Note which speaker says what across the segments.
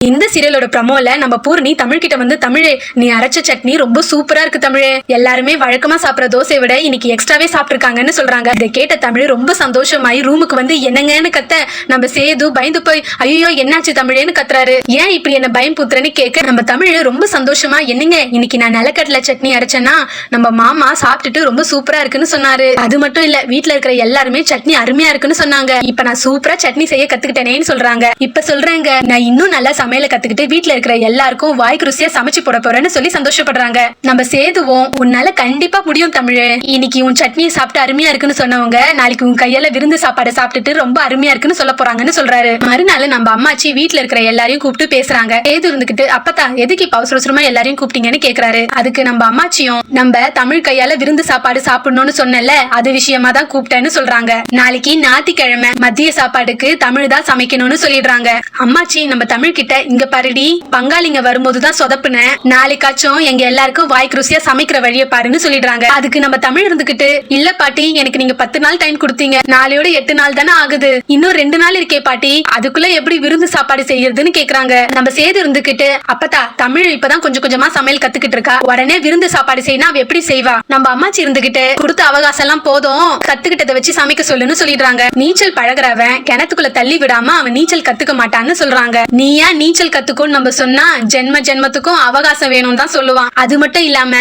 Speaker 1: இந்த சீரியலோட ப்ரமோல நம்ம பூர்ணி தமிழ் கிட்ட வந்து தமிழே நீ அரைச்ச சட்னி ரொம்ப சூப்பரா இருக்கு தமிழே, எல்லாருமே வழக்கமா சாப்பிடுற தோசையை விட இன்னைக்கு எக்ஸ்ட்ராவே சாப்பிட்டுருக்காங்கன்னு சொல்றாங்க. இதை கேட்ட தமிழ் ரொம்ப சந்தோஷமாயி ரூமுக்கு வந்து என்னங்கன்னு கத்த நம்ம சேது பயந்து போய் ஐயோ என்னாச்சு தமிழேன்னு கத்துறாரு. ஏன் இப்படி என்ன பயம் பூத்துறன்னு கேட்க நம்ம தமிழ் ரொம்ப சந்தோஷமா என்னங்க இன்னைக்கு நான் நிலக்கடலை சட்னி அரைச்சேன்னா நம்ம மாமா சாப்பிட்டுட்டு ரொம்ப சூப்பரா இருக்குன்னு சொன்னாரு. அது மட்டும் இல்ல வீட்டுல இருக்கிற எல்லாருமே சட்னி அருமையா இருக்குன்னு சொன்னாங்க. இப்ப நான் சூப்பரா சட்னி செய்ய கத்துக்கிட்டேனேன்னு சொல்றாங்க. இப்ப சொல்றேங்க நான் இன்னும் நல்லா சமையல கத்துக்கிட்டு வீட்டுல இருக்கிற எல்லாருக்கும் வாய்க்கு ருசியா சமைச்சு போட போறேன்னு சொல்லி சந்தோஷப்படுறாங்க. நம்ம சேதுவும் உன்னால கண்டிப்பா முடியும் தமிழ், இன்னைக்கு உன் சட்னியை சாப்பிட்டு அருமையா இருக்குன்னு சொன்னவங்க நாளைக்கு உன் கையால விருந்து சாப்பாடு சாப்பிட்டுட்டு ரொம்ப அருமையா இருக்குன்னு சொல்ல போறாங்கன்னு சொல்றாரு. மறுநாள் நம்ம அம்மாச்சி வீட்டுல இருக்கிற எல்லாரையும் கூப்பிட்டு பேசுறாங்க. சேது இருந்துகிட்டு அப்பத்தா எதுக்கு இப்ப அவசரமா எல்லாரையும் கூப்பிட்டீங்கன்னு கேக்குறாரு. அதுக்கு நம்ம அம்மாச்சியும் நம்ம தமிழ் கையால விருந்து சாப்பாடு சாப்பிடணும்னு சொன்னல அது விஷயமா தான் கூப்பிட்டேன்னு சொல்றாங்க. நாளைக்கு ஞாயிற்றுக்கிழமை மதிய சாப்பாடுக்கு தமிழ் தான் சமைக்கணும்னு சொல்லிடுறாங்க. அம்மாச்சி நம்ம தமிழ் கிட்ட இங்க பாருடி பங்காளிங்க வரும்போதுதான் சொதப்புன, நாளைக்காச்சும் எங்க எல்லாருக்கும் வாய்க்கு ருசியா சமைக்கிற வழியை பாருன்னு சொல்லிடுறாங்க. அதுக்கு நம்ம தமிழ் இருந்துகிட்டு இல்ல பாட்டி எனக்கு நீங்க 10 நாள் டைம் கொடுத்தீங்க, நாளையோட 8 நாள் தானே ஆகுது, இன்னும் 2 நாள் இருக்கே பாட்டி, அதுக்குள்ள எப்படி விருந்து சாப்பாடு செய்யறதுன்னு கேக்குறாங்க. நம்ம சேது இருந்துகிட்டு அப்பதா தமிழ் இப்பதான் கொஞ்சம் கொஞ்சமா சமையல் கத்துக்கிட்டு இருக்கா, உடனே விருந்து சாப்பாடு செய்யணும் அவ எப்படி செய்வா, நம்ம அம்மாச்சி இருந்துகிட்டு கொடுத்த அவகாசம் எல்லாம் போதும் கத்துக்கிட்டதை வச்சு சமைக்க சொல்லுன்னு சொல்லிடுறாங்க. நீச்சல் பழகுறவன் கிணத்துக்குள்ள தள்ளி விடாம அவன் நீச்சல் கத்துக்க மாட்டான்னு சொல்றாங்க. நீ ஏன் நீச்சல் கத்துக்கும் நம்ம சொன்னா ஜென்மத்துக்கும் அவகாசம் வேணும் தான் சொல்லுவான். அது மட்டும் இல்லாம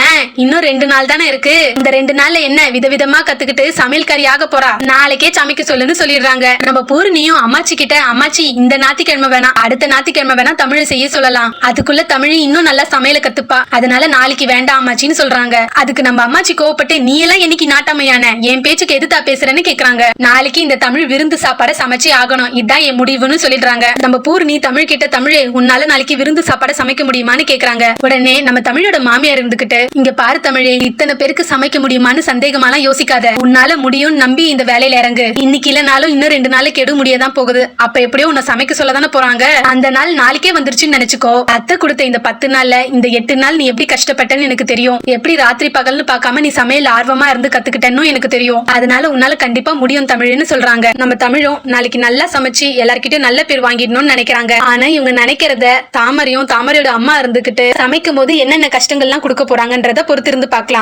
Speaker 1: இன்னும் 2 நாள் தானே இருக்கு, இந்த 2 நாள்ல என்ன விதவிதமா கத்துக்கிட்டு சமையல்காரியாக போறா, நாளைக்கே சமைக்க சொல்லுன்னு சொல்லிடுறாங்க. நம்ம பூர்ணியும் அம்மாச்சி கிட்ட அம்மாச்சி இந்த ஞாயிற்றுக்கிழமை வேணா அடுத்த ஞாயிற்றுக்கிழமை வேணா தமிழ் செய்ய சொல்லலாம், அதுக்குள்ள தமிழ் இன்னும் நல்லா சமையல கத்துப்பா, அதனால நாளைக்கு வேண்டாம் அம்மாச்சின்னு சொல்றாங்க. அதுக்கு நம்ம அம்மாச்சி கோவப்பட்டு நீ எல்லாம் என்னைக்கு நாட்டாமையான என் பேச்சுக்கு எதிர்த்தா பேசுறேன்னு கேக்குறாங்க. நாளைக்கு இந்த தமிழ் விருந்து சாப்பாட சமைச்சு ஆகணும், இதுதான் என் முடிவுன்னு சொல்லிடுறாங்க. நம்ம பூர்ணி தமிழ் கிட்ட தமிழே உன்னால நாளைக்கு விருந்து சாப்பாட சமைக்க முடியுமான்னு கேக்குறாங்க. உடனே நம்ம தமிழோட மாமியார் இருந்துகிட்டு இங்க பாரு தமிழே இத்தனை பேருக்கு சமைக்க முடியுமான்னு சந்தேகமாலாம் யோசிக்காத, உன்னால முடியும் நம்பி இந்த வேலையில இறங்கு, இன்னைக்கு இல்லனாலும் இன்னும் 2 நாளைக்கு கெடு முடியதான் போகுது, அப்ப எப்படியோ உன்னை சமைக்க சொல்லதானே போறாங்க, அந்த நாள் நாளைக்கே வந்துருச்சுன்னு நினைச்சுக்கோ, அத்தை கொடுத்த இந்த 10 நாள்ல இந்த 8 நாள் நீ எப்படி கஷ்டப்பட்டன்னு எனக்கு தெரியும், எப்படி ராத்திரி பகல்னு பார்க்காம நீ சமையல் ஆர்வமா இருந்து கத்துக்கிட்டேன்னு எனக்கு தெரியும், அதனால உன்னால கண்டிப்பா முடியும் தமிழ்னு சொல்றாங்க. நம்ம தமிழும் நாளைக்கு நல்லா சமைச்சு எல்லார்கிட்டயும் நல்ல பேர் வாங்கிடணும்னு நினைக்கிறாங்க. ஆனா இவங்க நினைக்கிறத தாமரையோட அம்மா இருந்துகிட்டு சமைக்கும் போது என்னென்ன கஷ்டங்கள்லாம் கொடுக்க போறாங்கன்றத பொறுத்திருந்து பார்க்கலாம்.